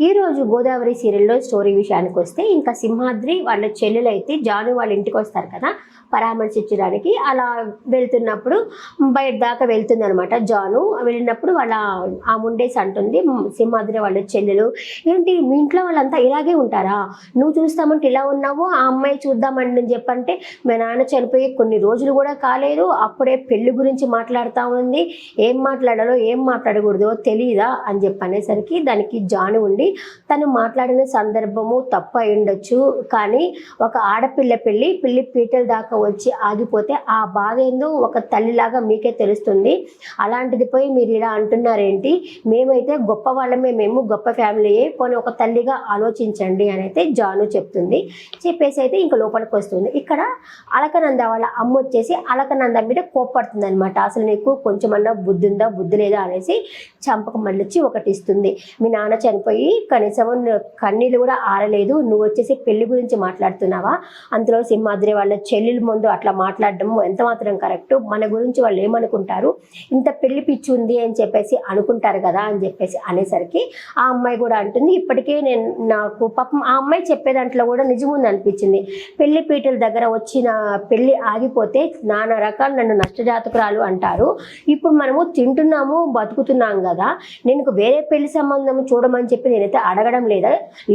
ఈరోజు గోదావరి సీరియల్లో స్టోరీ విషయానికి వస్తే ఇంకా సింహాద్రి వాళ్ళ చెల్లెలు అయితే జాను వాళ్ళ ఇంటికి వస్తారు కదా పరామర్శించడానికి. అలా వెళ్తున్నప్పుడు బయట దాకా వెళ్తుంది అనమాట జాను. వెళ్ళినప్పుడు వాళ్ళ ఆ ముండేసి అంటుంది సింహాద్రి వాళ్ళ చెల్లెలు, ఏంటి మీ ఇంట్లో వాళ్ళంతా ఇలాగే ఉంటారా, నువ్వు చూస్తామంటే ఇలా ఉన్నావు, ఆ అమ్మాయి చూద్దామని చెప్పంటే మా నాన్న చనిపోయి కొన్ని రోజులు కూడా కాలేదు, అప్పుడే పెళ్లి గురించి మాట్లాడుతూ ఉంది, ఏం మాట్లాడాలో ఏం మాట్లాడకూడదో తెలియదా అని చెప్పనేసరికి దానికి జాను ఉండి తను మాట్లాడిన సందర్భము తప్పు అయి ఉండొచ్చు, కానీ ఒక ఆడపిల్ల పెళ్ళి పీటల దాకా వచ్చి ఆగిపోతే ఆ బాధ ఏందో ఒక తల్లిలాగా మీకే తెలుస్తుంది, అలాంటిది పోయి మీరు ఇలా అంటున్నారేంటి, మేమైతే గొప్ప వాళ్ళమే, మేము గొప్ప ఫ్యామిలీయే, పోనీ ఒక తల్లిగా ఆలోచించండి అని అయితే జాను చెప్తుంది. చెప్పేసి అయితే ఇంక లోపలికి వస్తుంది. ఇక్కడ అలకనంద వాళ్ళ అమ్మ వచ్చేసి అలకనంద మీద కోప్పడుతుంది అనమాట. అసలు నీకు కొంచెమన్నా బుద్ధి ఉందా బుద్ధి లేదా అనేసి చంపక మళ్ళొచ్చి ఒకటి ఇస్తుంది. మీ నాన్న చనిపోయి కనీసం కన్నీళ్ళు కూడా ఆరలేదు, నువ్వు వచ్చేసి పెళ్లి గురించి మాట్లాడుతున్నావా, అంతలో సింహాద్రి వాళ్ళ చెల్లెల ముందు అట్లా మాట్లాడడం ఎంత మాత్రం కరెక్ట్, మన గురించి వాళ్ళు ఏమనుకుంటారు, ఇంత పెళ్లి పిచ్చి ఉంది అని చెప్పేసి అనుకుంటారు కదా అని చెప్పేసి అనేసరికి ఆ అమ్మాయి కూడా అంటుంది, ఇప్పటికే నాకు పాపం ఆ అమ్మాయి చెప్పే దాంట్లో కూడా నిజం ఉంది అనిపించింది. పెళ్లి పీటల దగ్గర వచ్చిన పెళ్లి ఆగిపోతే నానా రకాలు నన్ను నష్టజాతకురాలు అంటారు, ఇప్పుడు మనము తింటున్నాము బతుకుతున్నాం కదా, నేను వేరే పెళ్లి సంబంధం చూడమని చెప్పి నేనైతే అడగడం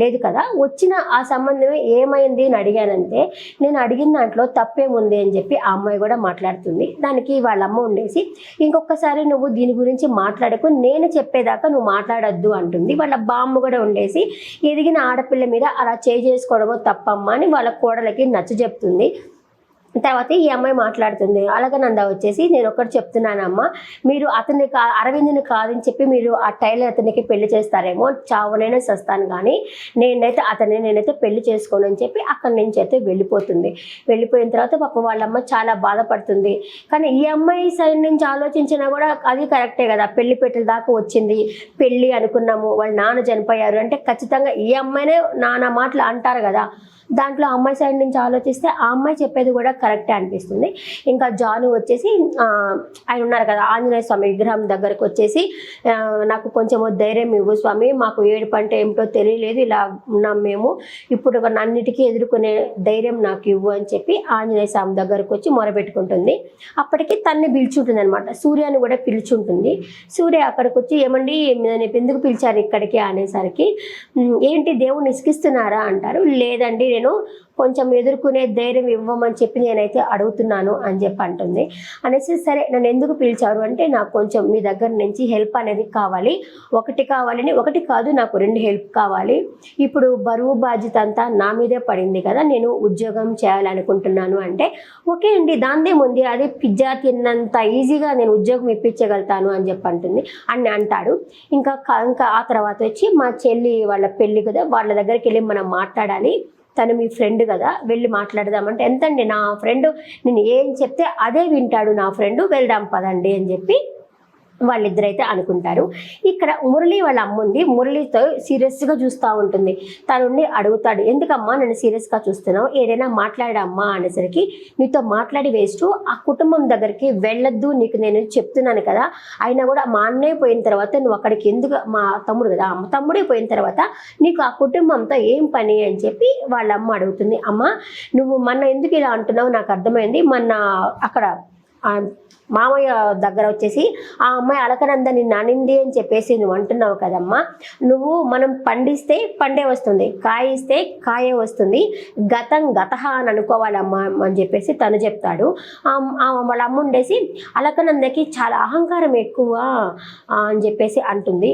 లేదు కదా, వచ్చిన ఆ సంబంధమే ఏమైంది అని అడిగానంటే నేను అడిగిన దాంట్లో తప్పేముంది అని చెప్పి ఆ అమ్మాయి కూడా మాట్లాడుతుంది. దానికి వాళ్ళ అమ్మ ఉండేసి ఇంకొకసారి నువ్వు దీని గురించి మాట్లాడకు, నేను చెప్పేదాకా నువ్వు మాట్లాడొద్దు అంటుంది. వాళ్ళ బామ్మ కూడా ఉండేసి ఎదిగిన ఆడపిల్ల మీద అలా చేసుకోవడమో తప్పమ్మా అని వాళ్ళ కోడలకి నచ్చ చెప్తుంది. తర్వాత ఈ అమ్మాయి మాట్లాడుతుంది. అలకనంద వచ్చేసి నేను ఒకటి చెప్తున్నానమ్మా, మీరు అతన్ని అరవింద్ని కాదని చెప్పి మీరు ఆ టైలర్ అతనికి పెళ్లి చేస్తారేమో, చావునైనా సస్తాను కానీ నేనైతే పెళ్లి చేసుకోను అని చెప్పి అక్కడి నుంచి అయితే వెళ్ళిపోతుంది. వెళ్ళిపోయిన తర్వాత పాప వాళ్ళమ్మ చాలా బాధపడుతుంది. కానీ ఈ అమ్మాయి సైడ్ నుంచి ఆలోచించినా కూడా అది కరెక్టే కదా, పెళ్లి పెట్టెల దాకా వచ్చింది, పెళ్ళి అనుకున్నాము, వాళ్ళ నాన్న చనిపోయారు అంటే ఖచ్చితంగా ఈ అమ్మాయినే నాన్న మాటలు అంటారు కదా, దాంట్లో అమ్మాయి సైడ్ నుంచి ఆలోచిస్తే ఆ అమ్మాయి చెప్పేది కూడా కరెక్టే అనిపిస్తుంది. ఇంకా జాను వచ్చేసి ఆయన ఉన్నారు కదా ఆంజనేయ స్వామి విగ్రహం దగ్గరకు వచ్చేసి నాకు కొంచెం ధైర్యం ఇవ్వు స్వామి, మాకు ఏడుపు అంటే ఏమిటో తెలియలేదు, ఇలా ఉన్నాం మేము, ఇప్పుడు అన్నిటికీ ఎదుర్కొనే ధైర్యం నాకు ఇవ్వు అని చెప్పి ఆంజనేయ స్వామి దగ్గరకు వచ్చి మొరబెట్టుకుంటుంది. అప్పటికి తన్ని పిలుచుంటుంది అనమాట, సూర్యాన్ని కూడా పిలుచుంటుంది. సూర్య అక్కడికి వచ్చి ఏమండి నేను ఎందుకు పిలిచారు ఇక్కడికి అనేసరికి ఏంటి దేవుణ్ణి ఇసుకిస్తున్నారా అంటారు. లేదండి నేను కొంచెం ఎదుర్కొనే ధైర్యం ఇవ్వమని చెప్పి నేనైతే అడుగుతున్నాను అని చెప్పి అంటుంది. అనేసి సరే నన్ను ఎందుకు పిలిచారు అంటే నాకు కొంచెం మీ దగ్గర నుంచి హెల్ప్ అనేది కావాలి, ఒకటి కాదు నాకు 2 హెల్ప్ కావాలి, ఇప్పుడు బరువు బాధ్యత అంతా నా మీదే పడింది కదా, నేను ఉద్యోగం చేయాలనుకుంటున్నాను అంటే ఓకే అండి దాందేముంది, అది పిజ్జా తిన్నంత ఈజీగా నేను ఉద్యోగం ఇప్పించగలుగుతాను అని చెప్పి అని అంటాడు. ఇంకా ఆ తర్వాత వచ్చి మా చెల్లి వాళ్ళ పెళ్ళి కదా, వాళ్ళ దగ్గరికి వెళ్ళి మనం మాట్లాడాలి, తను మీ ఫ్రెండ్ కదా వెళ్ళి మాట్లాడదామంటే ఎంతండి నా ఫ్రెండ్ నేను ఏం చెప్తే అదే వింటాడు నా ఫ్రెండ్, వెళ్దాం పదండి అని చెప్పి వాళ్ళిద్దరైతే అనుకుంటారు. ఇక్కడ మురళి వాళ్ళ అమ్మ ఉంది, మురళితో సీరియస్గా చూస్తూ ఉంటుంది. తనుండి అడుగుతాడు, ఎందుకమ్మా నన్ను సీరియస్గా చూస్తున్నావు, ఏదైనా మాట్లాడమ్మా అనేసరికి నీతో మాట్లాడి వేస్ట్, ఆ కుటుంబం దగ్గరికి వెళ్ళొద్దు నీకు నేను చెప్తున్నాను కదా, అయినా కూడా మా అన్నయ్య పోయిన తర్వాత నువ్వు అక్కడికి ఎందుకు, మా తమ్ముడు కదా తమ్ముడే పోయిన తర్వాత నీకు ఆ కుటుంబంతో ఏం పని అని చెప్పి వాళ్ళ అమ్మ అడుగుతుంది. అమ్మ నువ్వు మొన్న ఎందుకు ఇలా అంటున్నావు నాకు అర్థమైంది, మొన్న అక్కడ మామయ్య దగ్గర వచ్చేసి ఆ అమ్మాయి అలకనంద నిన్ను అనింది అని చెప్పేసి నువ్వు అంటున్నావు కదమ్మా, నువ్వు మనం పండిస్తే పండే వస్తుంది, కాయ ఇస్తే కాయే వస్తుంది, గతహ అని అనుకోవాలమ్మా అని చెప్పేసి తను చెప్తాడు. వాళ్ళ అమ్మ ఉండేసి అలకనందకి చాలా అహంకారం ఎక్కువ అని చెప్పేసి అంటుంది.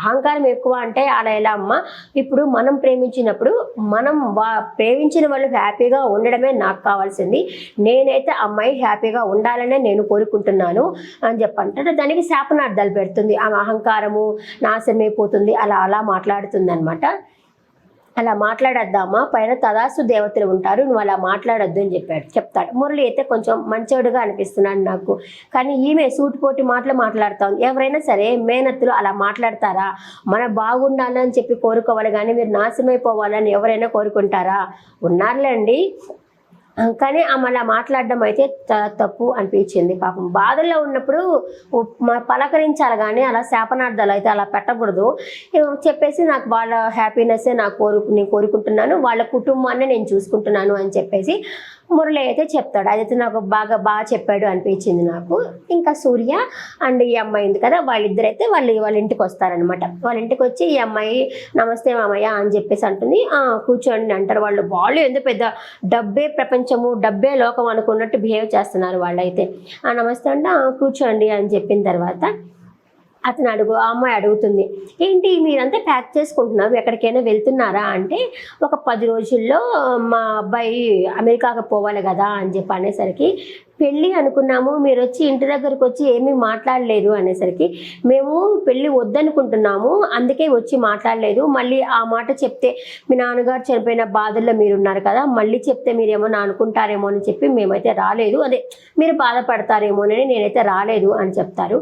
అహంకారం ఎక్కువ అంటే అలా ఎలా అమ్మ, ఇప్పుడు మనం ప్రేమించినప్పుడు ప్రేమించిన వాళ్ళు హ్యాపీగా ఉండడమే నాకు కావాల్సింది, నేనైతే అమ్మాయి హ్యాపీగా ఉండాలనే నేను కోరుకుంటున్నాను అని చెప్పంటే దానికి శాపనార్థాలు పెడుతుంది. ఆమె అహంకారము నాశనమైపోతుంది, అలా మాట్లాడుతుంది అనమాట. అలా మాట్లాడద్దామా, పైన తదాస్తు దేవతలు ఉంటారు, నువ్వు అలా మాట్లాడొద్దు అని చెప్తాడు. మురళి అయితే కొంచెం మంచోడుగా అనిపిస్తున్నాడు నాకు, కానీ ఈమె సూటిపోటి మాట్లాడుతూ ఉంది. ఎవరైనా సరే మేనత్తులు అలా మాట్లాడతారా, మన బాగుండాలని చెప్పి కోరుకోవాలి కానీ మీరు నాశనమైపోవాలని ఎవరైనా కోరుకుంటారా, ఉన్నారులేండి కానీ ఆమె అలా మాట్లాడడం అయితే చాలా తప్పు అనిపించింది. పాపం బాధల్లో ఉన్నప్పుడు పలకరించాలి కానీ అలా శాపనార్థాలు అయితే అలా పెట్టకూడదు. చెప్పేసి నాకు వాళ్ళ హ్యాపీనెస్సే నేను కోరుకుంటున్నాను, వాళ్ళ కుటుంబాన్ని నేను చూసుకుంటున్నాను అని చెప్పేసి మురళి అయితే చెప్తాడు. అదైతే నాకు బాగా చెప్పాడు అనిపించింది నాకు. ఇంకా సూర్య అండ్ ఈ అమ్మాయి ఉంది కదా, వాళ్ళిద్దరైతే వాళ్ళ ఇంటికి వస్తారనమాట. వాళ్ళ ఇంటికి వచ్చి ఈ అమ్మాయి నమస్తే మామయ్య అని చెప్పేసి అంటుంది. కూర్చోండి అంటారు. వాళ్ళు ఎందుకు పెద్ద డబ్బే ప్రపంచము, డబ్బే లోకం అనుకున్నట్టు బిహేవ్ చేస్తున్నారు వాళ్ళైతే. నమస్తే అంటే కూర్చోండి అని చెప్పిన తర్వాత ఆ అమ్మాయి అడుగుతుంది, ఏంటి మీరంతా ప్యాక్ చేసుకుంటున్నారు, ఎక్కడికైనా వెళ్తున్నారా అంటే, ఒక 10 రోజుల్లో మా అబ్బాయి అమెరికాకు పోవాలి కదా అని చెప్పి అనేసరికి, పెళ్ళి అనుకున్నాము, మీరు వచ్చి ఇంటి దగ్గరకు వచ్చి ఏమీ మాట్లాడలేదు అనేసరికి, మేము పెళ్ళి వద్దనుకుంటున్నాము అందుకే వచ్చి మాట్లాడలేదు, మళ్ళీ ఆ మాట చెప్తే మీ నాన్నగారు చనిపోయిన బాధల్లో మీరున్నారు కదా, మళ్ళీ చెప్తే మీరు ఏమన్నా అనుకుంటారేమో అని చెప్పి మేమైతే రాలేదు, అదే మీరు బాధపడతారేమోనని నేనైతే రాలేదు అని చెప్తారు.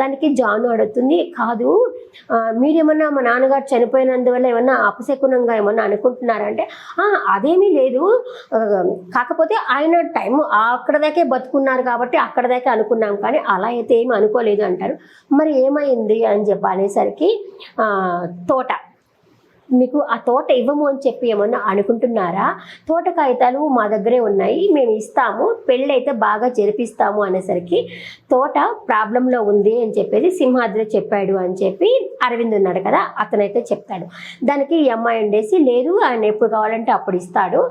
దానికి జాను అడుగుతుంది, కాదు మీరేమన్నా మా నాన్నగారు చనిపోయినందువల్ల ఏమన్నా అపశకునంగా ఏమన్నా అనుకుంటున్నారంటే, అదేమీ లేదు, కాకపోతే ఆయన టైం అక్కడ దాకే బతుకున్నారు కాబట్టి అక్కడ దాకే అనుకున్నాం, కానీ అలా అయితే ఏమి అనుకోలేదు అంటారు. మరి ఏమైంది అని చెప్పి అనేసరికి తోట, మీకు ఆ తోట ఇవ్వము అని చెప్పి ఏమన్నా అనుకుంటున్నారా, తోట కాగితాలు మా దగ్గరే ఉన్నాయి, మేము ఇస్తాము, పెళ్ళి అయితే బాగా జరిపిస్తాము అనేసరికి, తోట ప్రాబ్లంలో ఉంది అని చెప్పేసి సింహాద్రి చెప్పాడు అని చెప్పి అరవింద్ ఉన్నాడు కదా అతనైతే చెప్తాడు. దానికి ఈ అమ్మాయి ఉండేసి, లేదు ఆయన ఎప్పుడు కావాలంటే అప్పుడు ఇస్తాడు,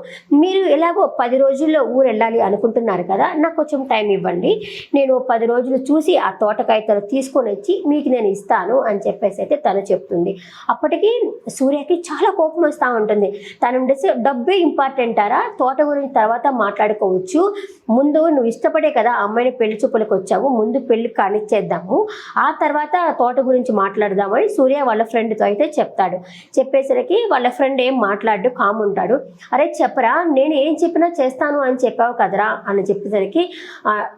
మీరు ఎలాగో 10 రోజుల్లో ఊరు వెళ్ళాలి అనుకుంటున్నారు కదా, నాకు కొంచెం టైం ఇవ్వండి, నేను 10 రోజులు చూసి ఆ తోట కాగితాలు తీసుకొని వచ్చి మీకు నేను ఇస్తాను అని చెప్పేసి అయితే తను చెప్తుంది. అప్పటికి సూర్యకి చాలా కోపం వస్తూ ఉంటుంది. తను ఉండేసి, డబ్బే ఇంపార్టెంటారా, తోట గురించి తర్వాత మాట్లాడుకోవచ్చు, ముందు నువ్వు ఇష్టపడే కదా అమ్మాయిని పెళ్లి చూపులకు వచ్చావు, ముందు పెళ్లి కానిచ్చేద్దాము, ఆ తర్వాత తోట గురించి మాట్లాడదామని సూర్య వాళ్ళ ఫ్రెండ్తో అయితే చెప్తాడు. చెప్పేసరికి వాళ్ళ ఫ్రెండ్ ఏం మాట్లాడు, కామ్ ఉంటాడు. అరే చెప్పరా, నేను ఏం చెప్పినా చేస్తాను అని చెప్పావు కదరా అని చెప్పేసరికి,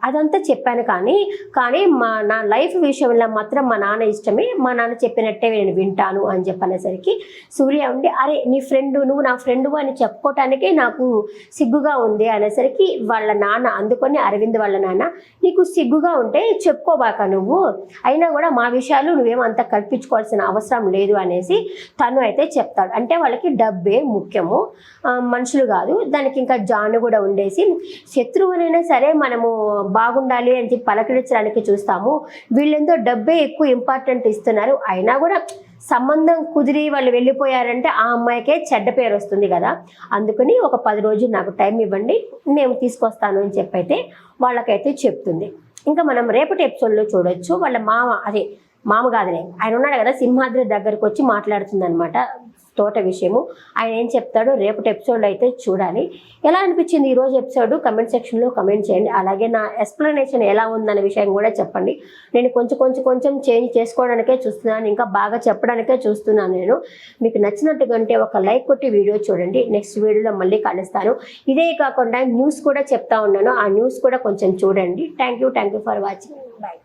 అదంతా చెప్పాను కానీ నా లైఫ్ విషయంలో మాత్రం మా నాన్న ఇష్టమే, మా నాన్న చెప్పినట్టే నేను వింటాను అని చెప్పనేసరికి సూర్య ఉండి, అరే నీ ఫ్రెండ్, నువ్వు నా ఫ్రెండు అని చెప్పుకోవటానికే నాకు సిగ్గుగా ఉంది అనేసరికి వాళ్ళ నాన్న అందుకొని, అరవింద్ వాళ్ళ నాన్న, నీకు సిగ్గుగా ఉంటే చెప్పుకోబాక నువ్వు, అయినా కూడా మా విషయాలు నువ్వేమంత కల్పించుకోవాల్సిన అవసరం లేదు అనేసి తను అయితే చెప్తాడు. అంటే వాళ్ళకి డబ్బే ముఖ్యము, మనుషులు కాదు. దానికి ఇంకా జాను కూడా ఉండేసి, శత్రువునైనా సరే మనము బాగుండాలి అని చెప్పి పలకరించడానికి చూస్తాము, వీళ్ళెంతో డబ్బే ఎక్కువ ఇంపార్టెంట్ ఇస్తున్నారు, అయినా కూడా సంబంధం కుదిరి వాళ్ళు వెళ్ళిపోయారంటే ఆ అమ్మాయికే చెడ్డ పేరు వస్తుంది కదా, అందుకని ఒక 10 రోజులు నాకు టైం ఇవ్వండి, నేను తీసుకొస్తాను అని చెప్పైతే వాళ్ళకైతే చెప్తుంది. ఇంకా మనం రేపటి ఎపిసోడ్లో చూడొచ్చు, వాళ్ళ మామ కాదులే, ఆయన ఉన్నాడు కదా సింహాద్రి దగ్గరకు వచ్చి మాట్లాడుతుంది అనమాట తోట విషయము. ఆయన ఏం చెప్తాడో రేపటి ఎపిసోడ్లో అయితే చూడాలి. ఎలా అనిపించింది ఈరోజు ఎపిసోడ్ కమెంట్ సెక్షన్లో కమెంట్ చేయండి. అలాగే నా ఎక్స్ప్లెనేషన్ ఎలా ఉందన్న విషయం కూడా చెప్పండి. నేను కొంచెం చేంజ్ చేసుకోవడానికే చూస్తున్నాను, ఇంకా బాగా చెప్పడానికే చూస్తున్నాను నేను. మీకు నచ్చినట్టుగా అంటే ఒక లైక్ కొట్టి వీడియో చూడండి. నెక్స్ట్ వీడియోలో మళ్ళీ కలుస్తాను. ఇదే కాకుండా న్యూస్ కూడా చెప్తా ఉన్నాను, ఆ న్యూస్ కూడా కొంచెం చూడండి. Thank you for watching. Bye.